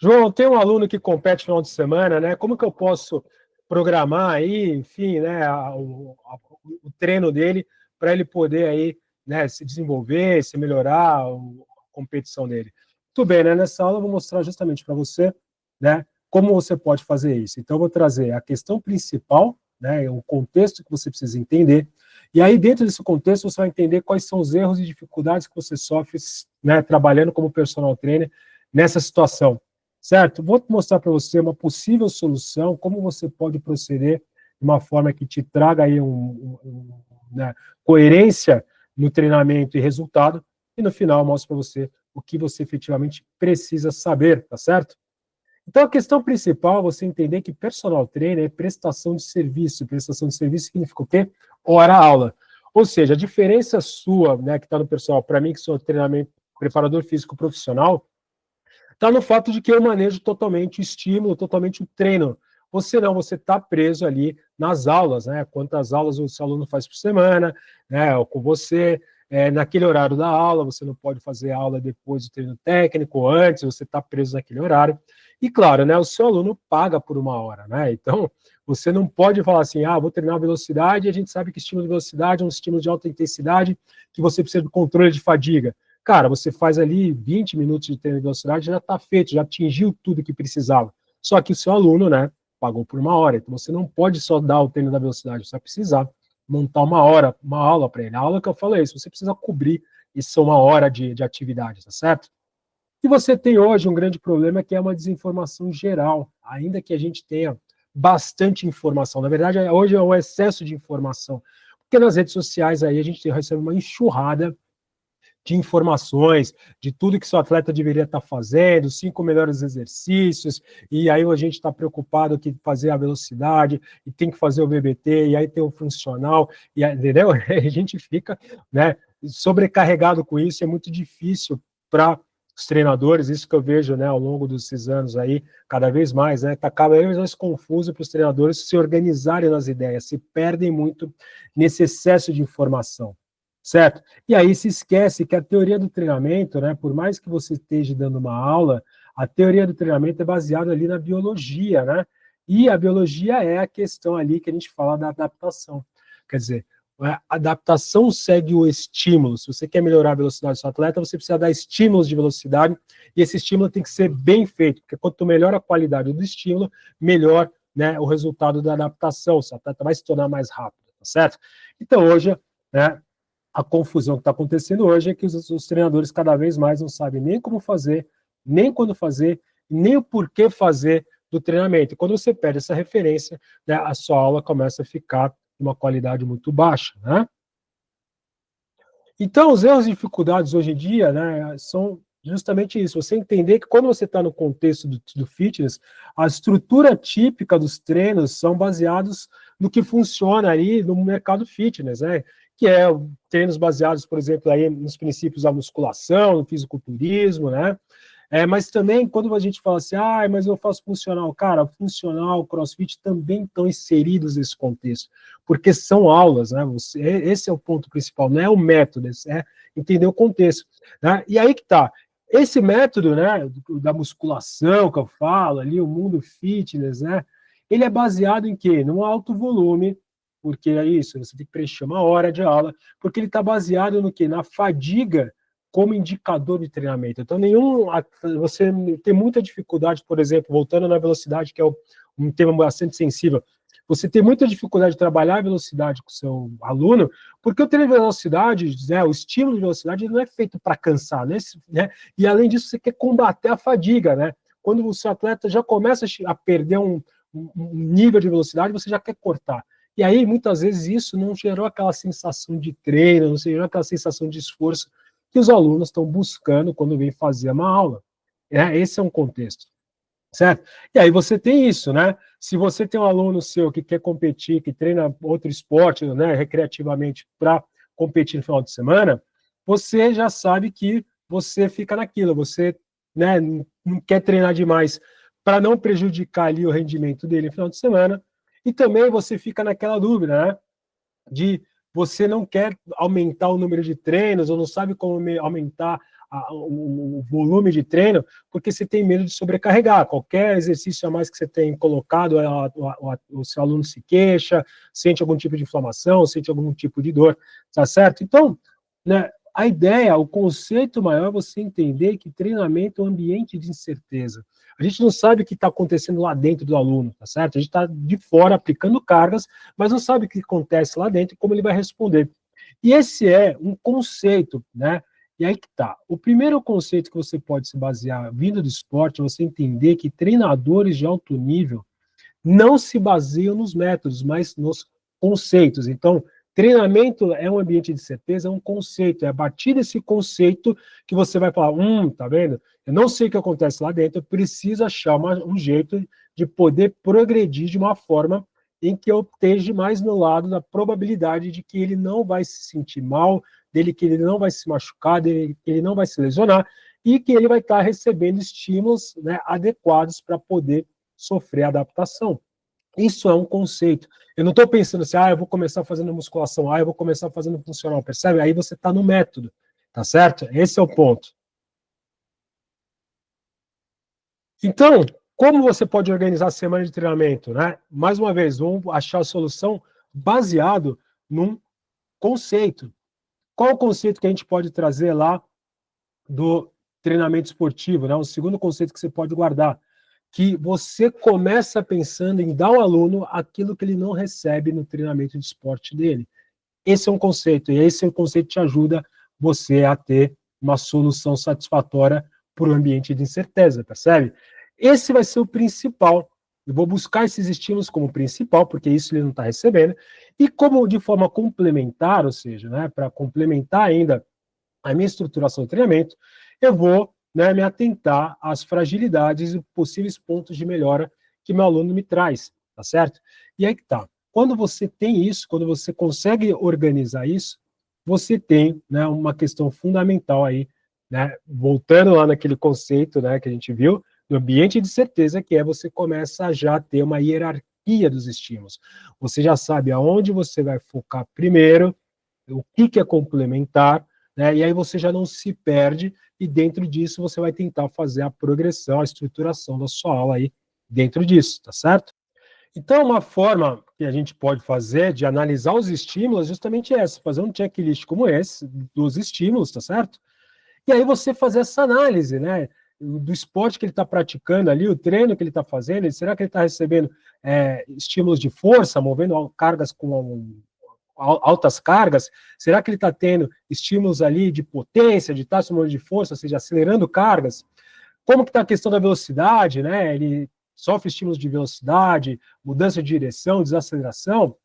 João, tem um aluno que compete no final de semana, né? Como que eu posso programar aí, enfim, né, o treino dele para ele poder aí, né, se desenvolver, se melhorar a competição dele? Tudo bem, né? Nessa aula eu vou mostrar justamente para você, né, como você pode fazer isso. Então eu vou trazer a questão principal, né, o contexto que você precisa entender. E aí dentro desse contexto você vai entender quais são os erros e dificuldades que você sofre, né, trabalhando como personal trainer nessa situação. Certo? Vou mostrar para você uma possível solução, como você pode proceder de uma forma que te traga aí né, coerência no treinamento e resultado, e no final mostro para você o que você efetivamente precisa saber, tá certo? Então, a questão principal é você entender que personal trainer é prestação de serviço. Prestação de serviço significa o quê? Hora-aula. Ou seja, a diferença sua, né, que está no personal, para mim, que sou treinamento, preparador físico profissional, está no fato de que eu manejo totalmente o estímulo, totalmente o treino. Você não, você está preso ali nas aulas, né? Quantas aulas o seu aluno faz por semana, né? Ou com você, naquele horário da aula, você não pode fazer aula depois do treino técnico, antes, você está preso naquele horário. E claro, né? O seu aluno paga por uma hora, né? Então, você não pode falar assim, vou treinar velocidade, e a gente sabe que estímulo de velocidade é um estímulo de alta intensidade, que você precisa de controle de fadiga. Cara, você faz ali 20 minutos de treino de velocidade, já está feito, já atingiu tudo que precisava. Só que o seu aluno, né, pagou por uma hora. Então você não pode só dar o treino da velocidade, você vai precisar montar uma hora, uma aula para ele. A aula que eu falei, isso, você precisa cobrir isso uma hora de atividade, tá certo? E você tem hoje um grande problema que é uma desinformação geral, ainda que a gente tenha bastante informação. Na verdade, hoje é um excesso de informação. Porque nas redes sociais aí a gente recebe uma enxurrada de informações, de tudo que seu atleta deveria estar fazendo, 5 melhores exercícios, e aí a gente está preocupado que fazer a velocidade, e tem que fazer o VBT, e aí tem o funcional, e aí, entendeu? A gente fica, né, sobrecarregado com isso, é muito difícil para os treinadores, isso que eu vejo, né, ao longo desses anos aí, cada vez mais, né, tá cada vez mais confuso para os treinadores se organizarem nas ideias, se perdem muito nesse excesso de informação, certo? E aí se esquece que a teoria do treinamento, né, por mais que você esteja dando uma aula, a teoria do treinamento é baseada ali na biologia, né? E a biologia é a questão ali que a gente fala da adaptação. Quer dizer, a adaptação segue o estímulo. Se você quer melhorar a velocidade do seu atleta, você precisa dar estímulos de velocidade, e esse estímulo tem que ser bem feito, porque quanto melhor a qualidade do estímulo, melhor, né, o resultado da adaptação. O seu atleta vai se tornar mais rápido, tá certo? Então, hoje, né, a confusão que está acontecendo hoje é que os treinadores cada vez mais não sabem nem como fazer, nem quando fazer, nem o porquê fazer do treinamento. E quando você perde essa referência, né, a sua aula começa a ficar de uma qualidade muito baixa, né? Então, os erros e dificuldades hoje em dia, né, são justamente isso. Você entender que quando você está no contexto do fitness, a estrutura típica dos treinos são baseados no que funciona ali no mercado fitness, né? Que é treinos baseados, por exemplo, aí nos princípios da musculação, no fisiculturismo, né? Mas também, quando a gente fala assim, mas eu faço funcional, cara, funcional, crossfit também estão inseridos nesse contexto, porque são aulas, né? Esse é o ponto principal, não é o método, é entender o contexto, né? E aí que tá. Esse método, né, da musculação que eu falo ali, o mundo fitness, né? Ele é baseado em quê? Num alto volume, porque é isso, você tem que preencher uma hora de aula, porque ele está baseado no quê? Na fadiga como indicador de treinamento. Então, você tem muita dificuldade, por exemplo, voltando na velocidade, que é um tema bastante sensível, você tem muita dificuldade de trabalhar a velocidade com o seu aluno, porque o treino de velocidade, né, o estímulo de velocidade, não é feito para cansar, né? E além disso, você quer combater a fadiga, né? Quando o seu atleta já começa a perder um nível de velocidade, você já quer cortar. E aí, muitas vezes, isso não gerou aquela sensação de treino, não gerou aquela sensação de esforço que os alunos estão buscando quando vêm fazer uma aula. Esse é um contexto, certo? E aí você tem isso, né? Se você tem um aluno seu que quer competir, que treina outro esporte, né, recreativamente para competir no final de semana, você já sabe que você fica naquilo, você, né, não quer treinar demais para não prejudicar ali o rendimento dele no final de semana, e também você fica naquela dúvida, né, de você não quer aumentar o número de treinos ou não sabe como aumentar o volume de treino, porque você tem medo de sobrecarregar. Qualquer exercício a mais que você tem colocado, o seu aluno se queixa, sente algum tipo de inflamação, sente algum tipo de dor, tá certo? Então, né, a ideia, o conceito maior é você entender que treinamento é um ambiente de incerteza. A gente não sabe o que está acontecendo lá dentro do aluno, tá certo? A gente está de fora aplicando cargas, mas não sabe o que acontece lá dentro e como ele vai responder. E esse é um conceito, né? E aí que tá. O primeiro conceito que você pode se basear vindo do esporte é você entender que treinadores de alto nível não se baseiam nos métodos, mas nos conceitos. Então, treinamento é um ambiente de certeza, é um conceito. É a partir desse conceito que você vai falar, tá vendo? Eu não sei o que acontece lá dentro, eu preciso achar um jeito de poder progredir de uma forma em que eu esteja mais no lado da probabilidade de que ele não vai se sentir mal, dele que ele não vai se machucar, dele que ele não vai se lesionar, e que ele vai estar recebendo estímulos, né, adequados para poder sofrer adaptação. Isso é um conceito. Eu não estou pensando assim, eu vou começar fazendo musculação, eu vou começar fazendo funcional, percebe? Aí você está no método, tá certo? Esse é o ponto. Então, como você pode organizar a semana de treinamento, né? Mais uma vez, vamos achar a solução baseado num conceito. Qual o conceito que a gente pode trazer lá do treinamento esportivo, né? O segundo conceito que você pode guardar, que você começa pensando em dar ao aluno aquilo que ele não recebe no treinamento de esporte dele. Esse é um conceito, e esse é o conceito que te ajuda você a ter uma solução satisfatória para o ambiente de incerteza, percebe? Esse vai ser o principal. Eu vou buscar esses estímulos como principal, porque isso ele não está recebendo, e como de forma complementar, ou seja, né, para complementar ainda a minha estruturação de treinamento, eu vou, né, me atentar às fragilidades e possíveis pontos de melhora que meu aluno me traz, tá certo? E aí que tá. Quando você tem isso, quando você consegue organizar isso, você tem, né, uma questão fundamental aí, né, voltando lá naquele conceito, né, que a gente viu, do ambiente de certeza, que é você começa a já ter uma hierarquia dos estímulos. Você já sabe aonde você vai focar primeiro, o que é complementar, né? E aí você já não se perde, e dentro disso você vai tentar fazer a progressão, a estruturação da sua aula aí dentro disso, tá certo? Então, uma forma que a gente pode fazer de analisar os estímulos é justamente essa, fazer um checklist como esse, dos estímulos, tá certo? E aí você fazer essa análise, né? Do esporte que ele está praticando ali, o treino que ele está fazendo, será que ele está recebendo estímulos de força, movendo cargas com altas cargas? Será que ele está tendo estímulos ali de potência, de taxa de força, ou seja, acelerando cargas? Como que está a questão da velocidade, né? Ele sofre estímulos de velocidade, mudança de direção, desaceleração,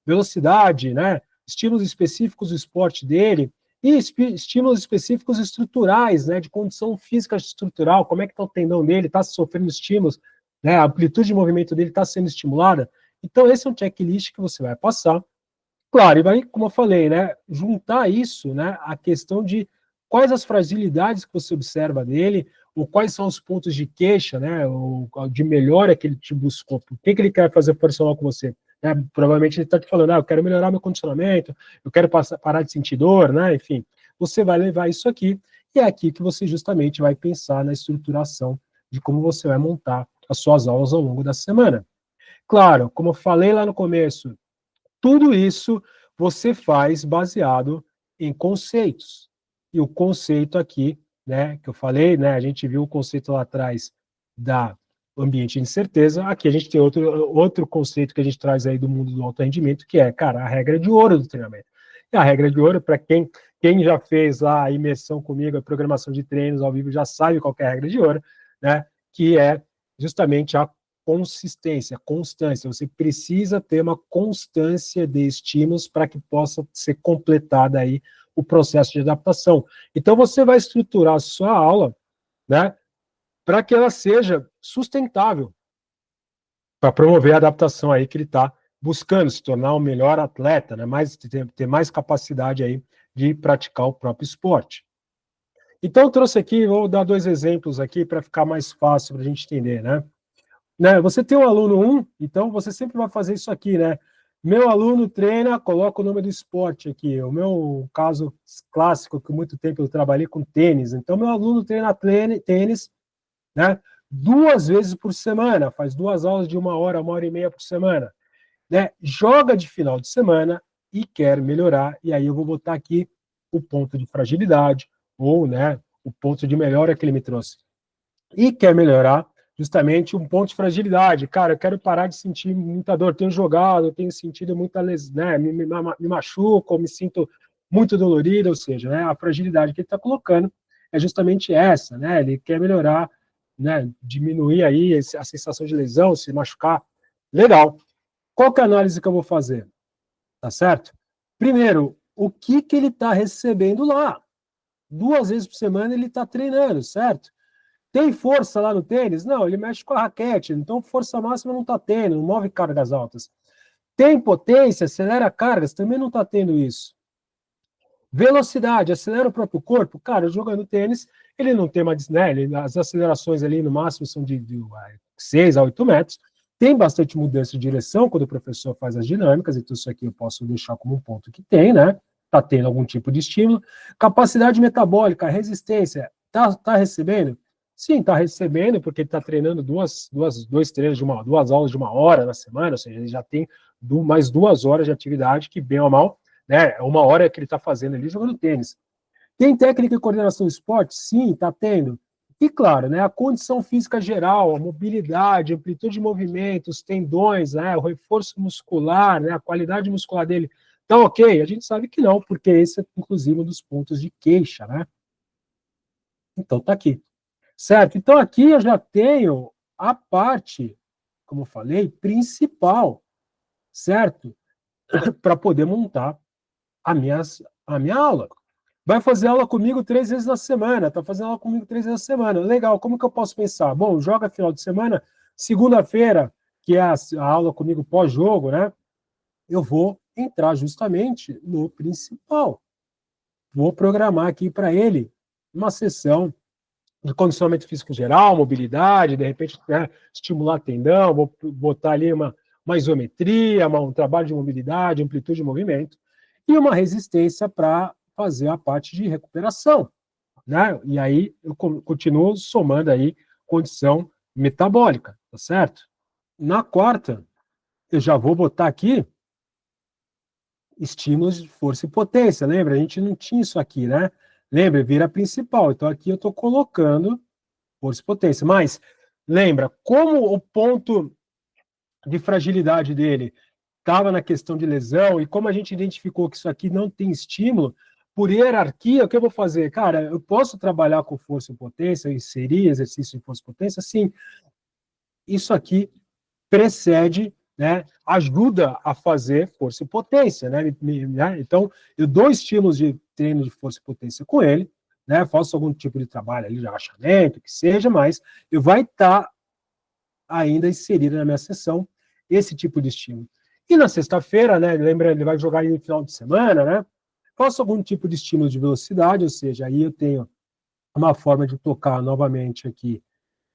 velocidade, né? Estímulos específicos do esporte dele e estímulos específicos estruturais, né? De condição física estrutural, como é que está o tendão dele, está sofrendo estímulos, né? A amplitude de movimento dele está sendo estimulada. Então, esse é um checklist que você vai passar. Claro, e vai, como eu falei, né, juntar isso, né, a questão de quais as fragilidades que você observa nele, ou quais são os pontos de queixa, né, ou de melhora que ele te buscou, por que ele quer fazer personal com você? Né? Provavelmente ele está te falando, eu quero melhorar meu condicionamento, eu quero parar de sentir dor, né, enfim. Você vai levar isso aqui, e é aqui que você justamente vai pensar na estruturação de como você vai montar as suas aulas ao longo da semana. Claro, como eu falei lá no começo, tudo isso você faz baseado em conceitos. E o conceito aqui, né, que eu falei, né, a gente viu o conceito lá atrás da ambiente de incerteza, aqui a gente tem outro conceito que a gente traz aí do mundo do alto rendimento, que é, cara, a regra de ouro do treinamento. E a regra de ouro, para quem já fez lá a imersão comigo, a programação de treinos ao vivo, já sabe qual é a regra de ouro, né, que é justamente a consistência, constância. Você precisa ter uma constância de estímulos para que possa ser completada aí o processo de adaptação. Então, você vai estruturar a sua aula, né, para que ela seja sustentável, para promover a adaptação aí que ele está buscando, se tornar um melhor atleta, né, ter mais capacidade aí de praticar o próprio esporte. Então, eu trouxe aqui, vou dar 2 exemplos aqui para ficar mais fácil para a gente entender, né? Você tem um aluno 1, então você sempre vai fazer isso aqui, né? Meu aluno treina, coloca o nome do esporte aqui. O meu caso clássico, que muito tempo eu trabalhei com tênis. Então, meu aluno treina tênis, né, 2 vezes por semana, faz 2 aulas de 1 hora e meia por semana. Né, joga de final de semana e quer melhorar. E aí eu vou botar aqui o ponto de fragilidade, ou né, o ponto de melhora que ele me trouxe. E quer melhorar justamente um ponto de fragilidade. Cara, eu quero parar de sentir muita dor. Tenho jogado, tenho sentido muita lesão, né? Me machuco, me sinto muito dolorido, ou seja, né, a fragilidade que ele está colocando é justamente essa, né? Ele quer melhorar, né? Diminuir aí a sensação de lesão, se machucar. Legal. Qual que é a análise que eu vou fazer? Tá certo? Primeiro, o que ele está recebendo lá? 2 vezes por semana ele está treinando, certo? Tem força lá no tênis? Não, ele mexe com a raquete, então força máxima não está tendo, não move cargas altas. Tem potência, acelera cargas, também não está tendo isso. Velocidade, acelera o próprio corpo. Cara, jogando tênis, ele não tem mais, né? As acelerações ali no máximo são de 6 a 8 metros. Tem bastante mudança de direção quando o professor faz as dinâmicas, então isso aqui eu posso deixar como um ponto que tem, né? Está tendo algum tipo de estímulo. Capacidade metabólica, resistência, tá recebendo? Sim, está recebendo, porque ele está treinando dois treinos de 2 aulas de 1 hora na semana, ou seja, ele já tem mais 2 horas de atividade, que bem ou mal, né? 1 hora que ele está fazendo ali jogando tênis. Tem técnica e coordenação do esporte? Sim, está tendo. E claro, né, a condição física geral, a mobilidade, a amplitude de movimento, os tendões, né, o reforço muscular, né, a qualidade muscular dele, tá ok? A gente sabe que não, porque esse é, inclusive, um dos pontos de queixa, né? Então tá aqui. Certo? Então aqui eu já tenho a parte, como eu falei, principal, certo? Para poder montar a minha aula. Vai fazer aula comigo 3 vezes na semana, tá fazendo aula comigo 3 vezes na semana. Legal, como que eu posso pensar? Bom, joga final de semana, segunda-feira, que é a aula comigo pós-jogo, né? Eu vou entrar justamente no principal. Vou programar aqui para ele uma sessão de condicionamento físico geral, mobilidade, de repente, né, estimular tendão, vou botar ali uma isometria, um trabalho de mobilidade, amplitude de movimento, e uma resistência para fazer a parte de recuperação, né? E aí eu continuo somando aí condição metabólica, tá certo? Na quarta, eu já vou botar aqui estímulos de força e potência, lembra? A gente não tinha isso aqui, né? Lembra? Vira principal. Então aqui eu estou colocando força e potência. Mas, lembra, como o ponto de fragilidade dele estava na questão de lesão, e como a gente identificou que isso aqui não tem estímulo, por hierarquia, o que eu vou fazer? Cara, eu posso trabalhar com força e potência, inserir exercício de força e potência? Sim. Isso aqui precede, né, ajuda a fazer força e potência, né? Então, eu dou estímulos de treino de força e potência com ele, né? Faço algum tipo de trabalho ali de agachamento, que seja, mas eu vai estar ainda inserido na minha sessão esse tipo de estímulo. E na sexta-feira, né? Lembra, ele vai jogar aí no final de semana, né? Faço algum tipo de estímulo de velocidade, ou seja, aí eu tenho uma forma de tocar novamente aqui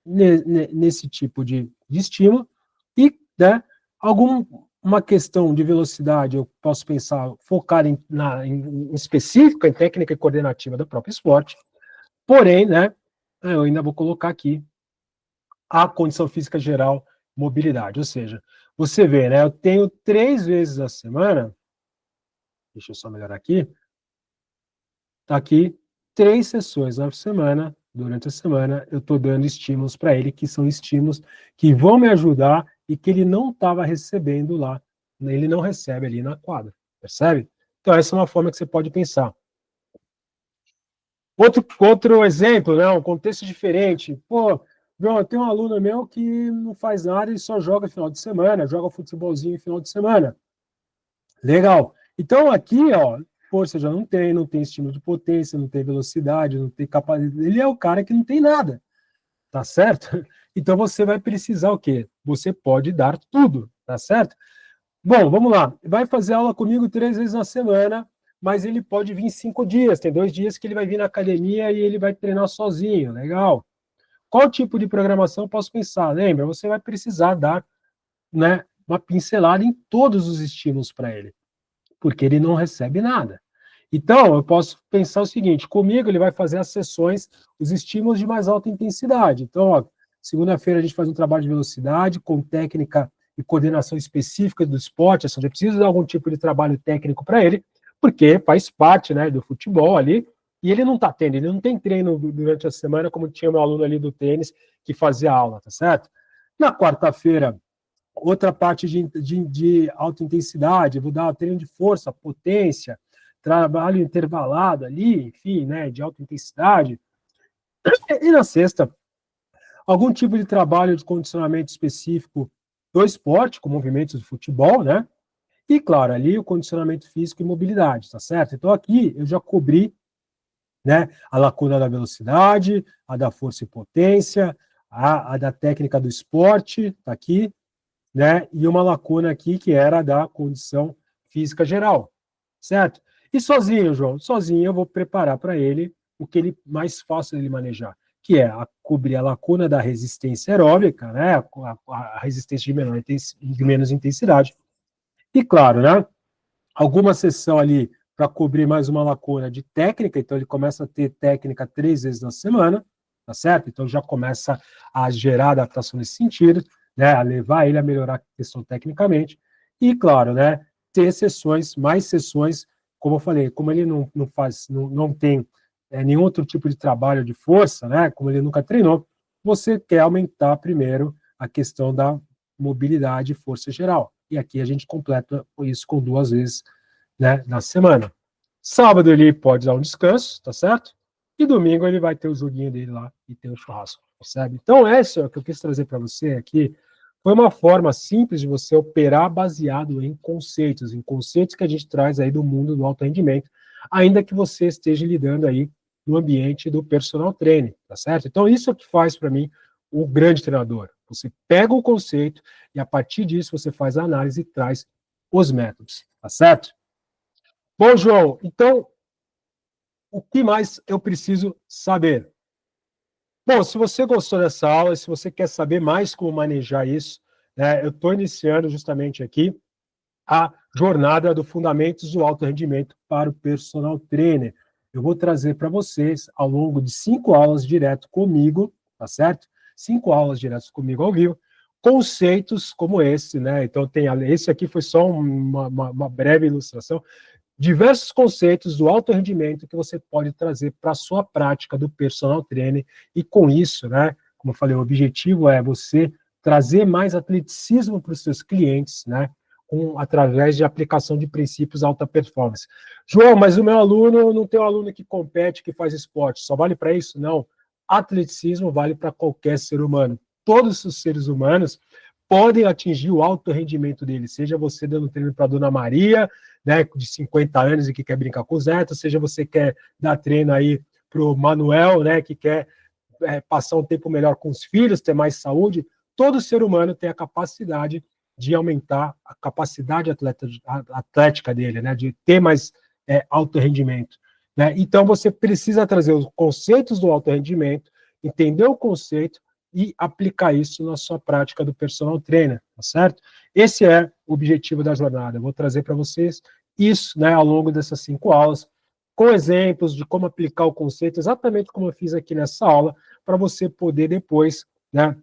nesse tipo de estímulo, e né, alguma questão de velocidade eu posso pensar, focar em específica, em técnica e coordenativa do próprio esporte, porém, né, eu ainda vou colocar aqui a condição física geral, mobilidade, ou seja, você vê, né, eu tenho 3 vezes a semana, deixa eu só melhorar aqui, tá aqui, 3 sessões na semana, durante a semana, eu estou dando estímulos para ele, que são estímulos que vão me ajudar e que ele não estava recebendo lá, ele não recebe ali na quadra, percebe? Então, essa é uma forma que você pode pensar. Outro exemplo, né, um contexto diferente. Pô, João, eu tenho um aluno meu que não faz nada e só joga final de semana, joga futebolzinho final de semana. Legal. Então, aqui, ó, força já não tem estímulo de potência, não tem velocidade, não tem capacidade. Ele é o cara que não tem nada, tá certo? Então, você vai precisar o quê? Você pode dar tudo, tá certo? Bom, vamos lá. Vai fazer aula comigo 3 vezes na semana, mas ele pode vir 5 dias. Tem 2 dias que ele vai vir na academia e ele vai treinar sozinho. Legal. Qual tipo de programação eu posso pensar? Lembra, você vai precisar dar, né, uma pincelada em todos os estímulos para ele, porque ele não recebe nada. Então, eu posso pensar o seguinte, comigo ele vai fazer as sessões, os estímulos de mais alta intensidade. Então, ó, segunda-feira a gente faz um trabalho de velocidade com técnica e coordenação específica do esporte, ou seja, precisa de algum tipo de trabalho técnico para ele, porque faz parte, né, do futebol ali, e ele não está tendo, ele não tem treino durante a semana, como tinha meu aluno ali do tênis, que fazia aula, tá certo? Na quarta-feira, outra parte de alta intensidade, eu vou dar treino de força, potência, trabalho intervalado ali, enfim, né, de alta intensidade. E na sexta, algum tipo de trabalho de condicionamento específico do esporte, com movimentos de futebol, né? E, claro, ali o condicionamento físico e mobilidade, tá certo? Então, aqui eu já cobri, né, a lacuna da velocidade, a da força e potência, a da técnica do esporte, tá aqui, né? E uma lacuna aqui que era da condição física geral, certo? E sozinho, João, sozinho eu vou preparar para ele o que ele mais fácil ele manejar, que é cobrir a lacuna da resistência aeróbica, né? A resistência de menos intensidade. E claro, né? Alguma sessão ali para cobrir mais uma lacuna de técnica, então ele começa a ter técnica 3 vezes na semana, tá certo? Então já começa a gerar adaptação nesse sentido, né? A levar ele a melhorar a questão tecnicamente. E claro, né? Ter sessões, mais sessões, como eu falei, como ele não tem nenhum outro tipo de trabalho de força, né? Como ele nunca treinou, você quer aumentar primeiro a questão da mobilidade e força geral. E aqui a gente completa isso com 2 vezes, né, na semana. Sábado ele pode dar um descanso, tá certo? E domingo ele vai ter o joguinho dele lá e ter o churrasco, percebe? Então, essa é o que eu quis trazer para você aqui. Foi uma forma simples de você operar baseado em conceitos que a gente traz aí do mundo do alto rendimento, ainda que você esteja lidando aí no ambiente do personal training, tá certo? Então, isso é o que faz para mim o grande treinador. Você pega o conceito e, a partir disso, você faz a análise e traz os métodos, tá certo? Bom, João, então, o que mais eu preciso saber? Bom, se você gostou dessa aula, se você quer saber mais como manejar isso, né, eu estou iniciando justamente aqui a jornada do Fundamentos do Alto Rendimento para o Personal Trainer. Eu vou trazer para vocês, ao longo de 5 aulas direto comigo, tá certo? 5 aulas direto comigo ao vivo, conceitos como esse, né? Então, esse aqui foi só uma breve ilustração, diversos conceitos do alto rendimento que você pode trazer para a sua prática do personal trainer, e com isso, né, como eu falei, o objetivo é você trazer mais atleticismo para os seus clientes, né, através de aplicação de princípios alta performance. João, mas o meu aluno, não tem um aluno que compete, que faz esporte, só vale para isso? Não. Atleticismo vale para qualquer ser humano. Todos os seres humanos podem atingir o alto rendimento dele, seja você dando treino para a Dona Maria, né, de 50 anos e que quer brincar com os netos, seja você quer dar treino aí para o Manuel, né, que quer passar um tempo melhor com os filhos, ter mais saúde. Todo ser humano tem a capacidade de aumentar a capacidade atlética dele, né, de ter mais alto rendimento. Né? Então, você precisa trazer os conceitos do alto rendimento, entender o conceito e aplicar isso na sua prática do personal trainer, tá certo? Esse é o objetivo da jornada. Eu vou trazer para vocês isso, né, ao longo dessas 5 aulas, com exemplos de como aplicar o conceito, exatamente como eu fiz aqui nessa aula, para você poder depois, né,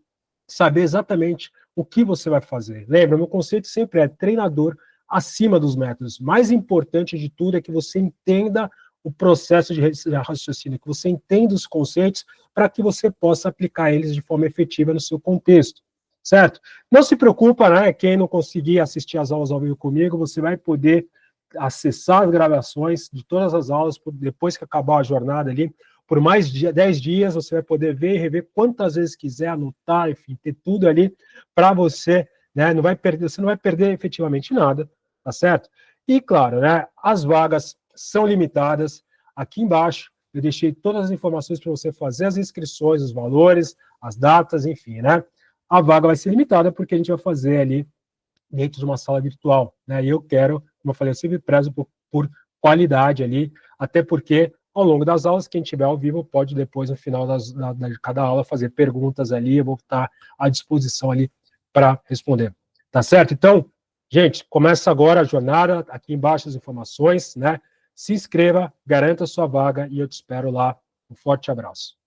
saber exatamente o que você vai fazer. Lembra, meu conceito sempre é treinador acima dos métodos. Mais importante de tudo é que você entenda o processo de raciocínio, que você entenda os conceitos para que você possa aplicar eles de forma efetiva no seu contexto, certo? Não se preocupa, né? Quem não conseguir assistir as aulas ao vivo comigo, você vai poder acessar as gravações de todas as aulas depois que acabar a jornada ali, por mais 10 dias, você vai poder ver e rever quantas vezes quiser, anotar, enfim, ter tudo ali para você, né? Você não vai perder efetivamente nada, tá certo? E, claro, né? As vagas são limitadas. Aqui embaixo eu deixei todas as informações para você fazer as inscrições, os valores, as datas, enfim, né? A vaga vai ser limitada porque a gente vai fazer ali dentro de uma sala virtual, né? E eu quero, como eu falei, eu sempre prezo por qualidade ali, até porque ao longo das aulas, quem tiver ao vivo pode depois, no final de cada aula, fazer perguntas ali, eu vou estar à disposição ali para responder. Tá certo? Então, gente, começa agora a jornada, aqui embaixo as informações, né? Se inscreva, garanta a sua vaga e eu te espero lá. Um forte abraço.